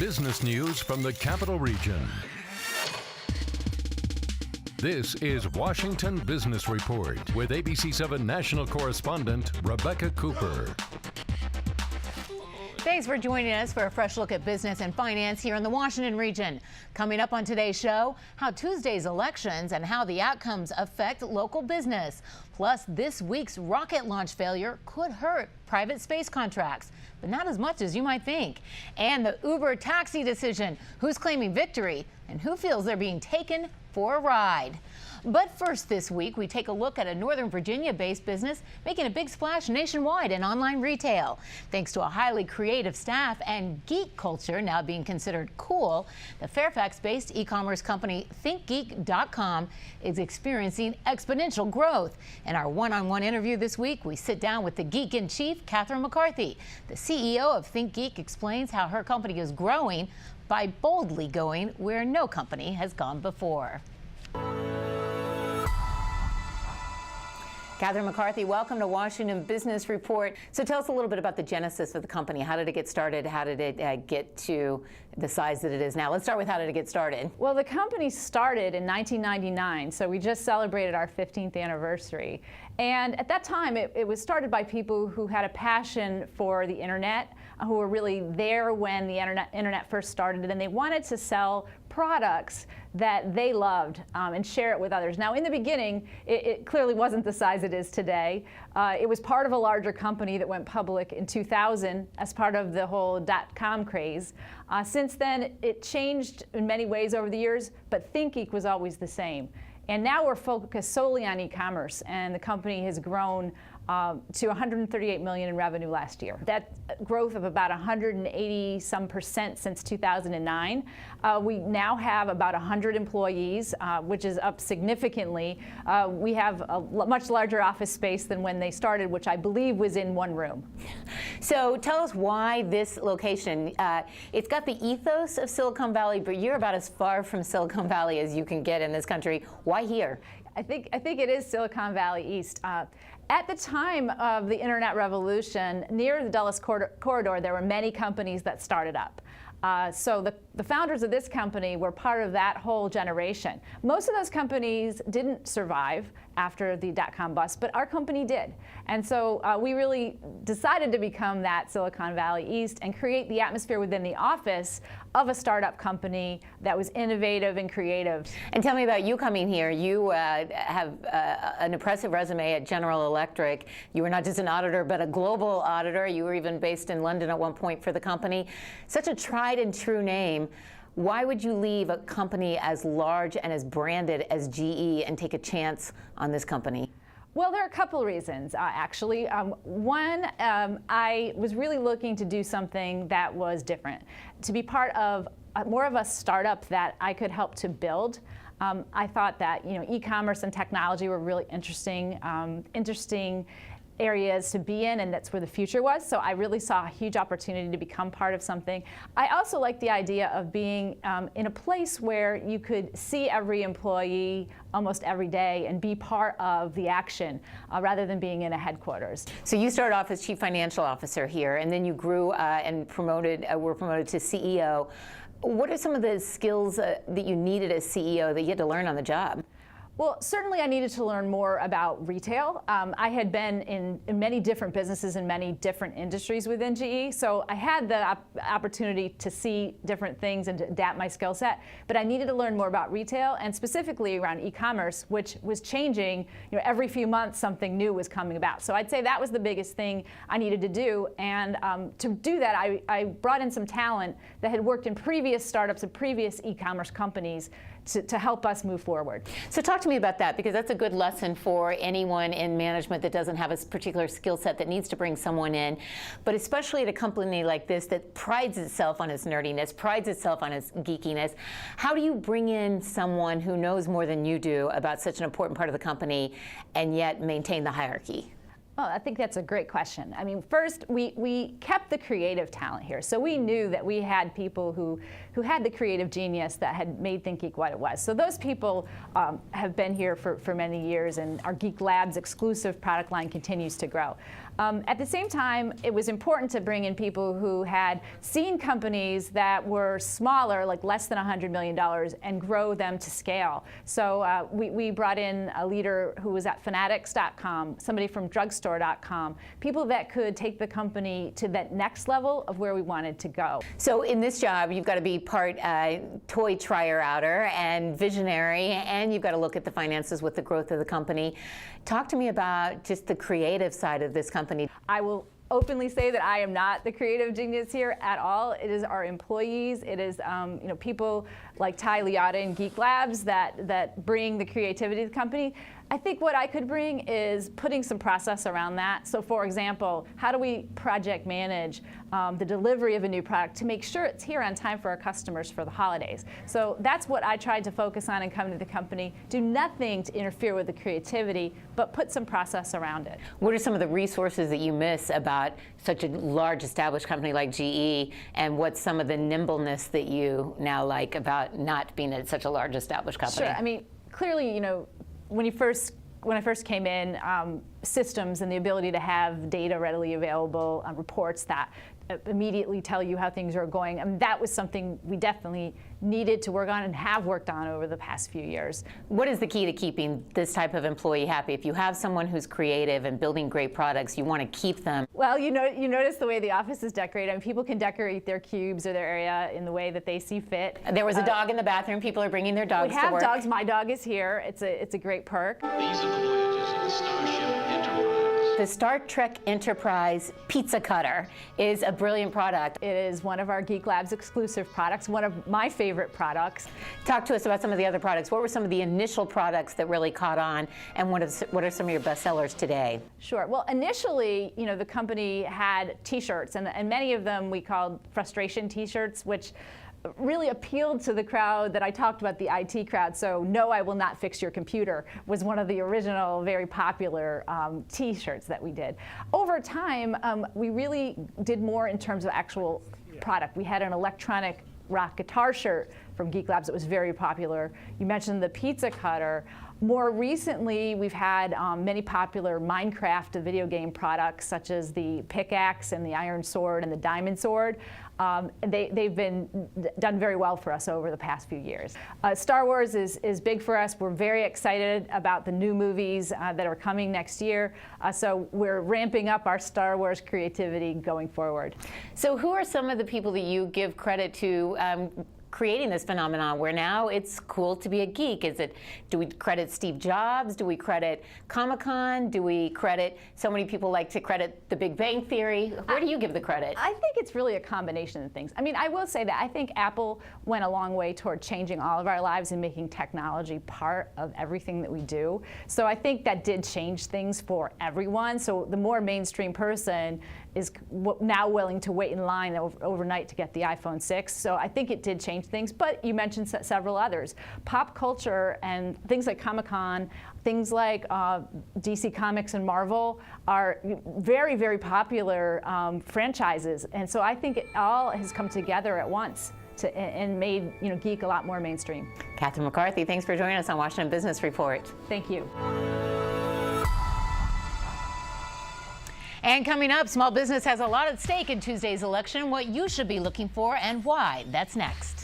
business news from the Capital Region. This is Washington Business Report with ABC7 national correspondent Rebecca Cooper. Thanks for joining us for a fresh look at business and finance here in the Washington region. Coming up on today's show, how Tuesday's elections and how the outcomes affect local business. Plus, this week's rocket launch failure could hurt private space contracts, but not as much as you might think. And the Uber taxi decision, who's claiming victory and who feels they're being taken for a ride. But first this week, we take a look at a Northern Virginia-based business making a big splash nationwide in online retail. Thanks to a highly creative staff and geek culture now being considered cool, the Fairfax-based e-commerce company ThinkGeek.com is experiencing exponential growth. In our one-on-one interview this week, we sit down with the geek-in-chief, Kathryn McCarthy. The CEO of ThinkGeek explains how her company is growing by boldly going where no company has gone before. Kathryn McCarthy, welcome to Washington Business Report. So tell us a little bit about the genesis of the company. How did it get started? How did it get to the size that it is now? Let's start with how did it get started? Well, the company started in 1999, so we just celebrated our 15th anniversary. And at that time, it was started by people who had a passion for the internet, who were really there when the internet first started, and they wanted to sell products that they loved and share it with others. Now, in the beginning, it clearly wasn't the size it is today. It was part of a larger company that went public in 2000 as part of the whole .com craze. Since then, it changed in many ways over the years, but ThinkGeek was always the same. And now we're focused solely on e-commerce, and the company has grown to $138 million in revenue last year. That growth of about 180% since 2009. We now have about 100 employees, which is up significantly. We have a much larger office space than when they started, which I believe was in one room. So tell us why this location. It's got the ethos of Silicon Valley, but you're about as far from Silicon Valley as you can get in this country. Why here? I think it is Silicon Valley East. At the time of the internet revolution, near the Dulles Corridor, there were many companies that started up. So the founders of this company were part of that whole generation. Most of those companies didn't survive after the .com bust, but our company did. And so we really decided to become that Silicon Valley East and create the atmosphere within the office of a startup company that was innovative and creative. And tell me about you coming here. You have an impressive resume at General Electric. You were not just an auditor, but a global auditor. You were even based in London at one point for the company. Such a tried and true name. Why would you leave a company as large and as branded as GE and take a chance on this company? Well, there are a couple of reasons, actually. One, I was really looking to do something that was different, to be part of more of a startup that I could help to build. I thought that e-commerce and technology were really interesting areas to be in, and that's where the future was. So I really saw a huge opportunity to become part of something. I also like the idea of being in a place where you could see every employee almost every day and be part of the action rather than being in a headquarters. So you started off as Chief Financial Officer here, and then you grew and were promoted to CEO. What are some of the skills that you needed as CEO that you had to learn on the job? Well, certainly I needed to learn more about retail. I had been in many different businesses in many different industries within GE, so I had the opportunity to see different things and to adapt my skill set, but I needed to learn more about retail and specifically around e-commerce, which was changing. Every few months something new was coming about. So I'd say that was the biggest thing I needed to do, and to do that I brought in some talent that had worked in previous startups and previous e-commerce companies to help us move forward. So talk to me about that, because that's a good lesson for anyone in management that doesn't have a particular skill set that needs to bring someone in, but especially at a company like this that prides itself on its nerdiness, prides itself on its geekiness. How do you bring in someone who knows more than you do about such an important part of the company and yet maintain the hierarchy? Well, I think that's a great question. I mean, first, we kept the creative talent here. So we knew that we had people who had the creative genius that had made ThinkGeek what it was. So those people have been here for many years, and our Geek Labs exclusive product line continues to grow. At the same time, it was important to bring in people who had seen companies that were smaller, like less than $100 million, and grow them to scale. So we brought in a leader who was at Fanatics.com, somebody from Drugstore.com, people that could take the company to that next level of where we wanted to go. So in this job, you've got to be part toy tryer-outer and visionary, and you've got to look at the finances with the growth of the company. Talk to me about just the creative side of this company. I will openly say that I am not the creative genius here at all. It is our employees. It is people like Ty Liotta and Geek Labs that bring the creativity to the company. I think what I could bring is putting some process around that. So for example, how do we project manage the delivery of a new product to make sure it's here on time for our customers for the holidays? So that's what I tried to focus on and come to the company. Do nothing to interfere with the creativity, but put some process around it. What are some of the resources that you miss about such a large established company like GE, and what's some of the nimbleness that you now like about not being at such a large established company? Sure. I mean, clearly, when I first came in, systems and the ability to have data readily available, reports that immediately tell you how things are going, that was something we definitely needed to work on and have worked on over the past few years. What is the key to keeping this type of employee happy? If you have someone who's creative and building great products, you want to keep them. Well, you notice the way the office is decorated. I mean, people can decorate their cubes or their area in the way that they see fit. There was a dog in the bathroom. People are bringing their dogs to work. We have dogs. My dog is here. It's a great perk. These are the voyages of the Starship Enterprise. The Star Trek Enterprise pizza cutter is a brilliant product. It is one of our Geek Labs exclusive products, one of my favorite products. Talk to us about some of the other products. What were some of the initial products that really caught on, and what are some of your best sellers today? Sure. Well, initially, the company had T-shirts, and many of them we called frustration T-shirts, which really appealed to the crowd that I talked about, the IT crowd. So, "No, I will not fix your computer" was one of the original, very popular T-shirts that we did. Over time, we really did more in terms of actual product. We had an electronic rock guitar shirt from Geek Labs that was very popular. You mentioned the pizza cutter. More recently, we've had many popular Minecraft video game products, such as the pickaxe and the iron sword and the diamond sword. They've been done very well for us over the past few years. Star Wars is big for us. We're very excited about the new movies that are coming next year. So we're ramping up our Star Wars creativity going forward. So who are some of the people that you give credit to creating this phenomenon where now it's cool to be a geek? Do we credit Steve Jobs? Do we credit Comic-Con? Do we credit, so many people like to credit the Big Bang Theory? Where do you give the credit? I think it's really a combination of things. I mean, I will say that I think Apple went a long way toward changing all of our lives and making technology part of everything that we do. So I think that did change things for everyone. So the more mainstream person is now willing to wait in line overnight to get the iPhone 6. So I think it did change things, but you mentioned several others. Pop culture and things like Comic-Con, things like DC Comics and Marvel are very, very popular franchises. And so I think it all has come together at once and made geek a lot more mainstream. Kathryn McCarthy, thanks for joining us on Washington Business Report. Thank you. And coming up, small business has a lot at stake in Tuesday's election, what you should be looking for and why. That's next.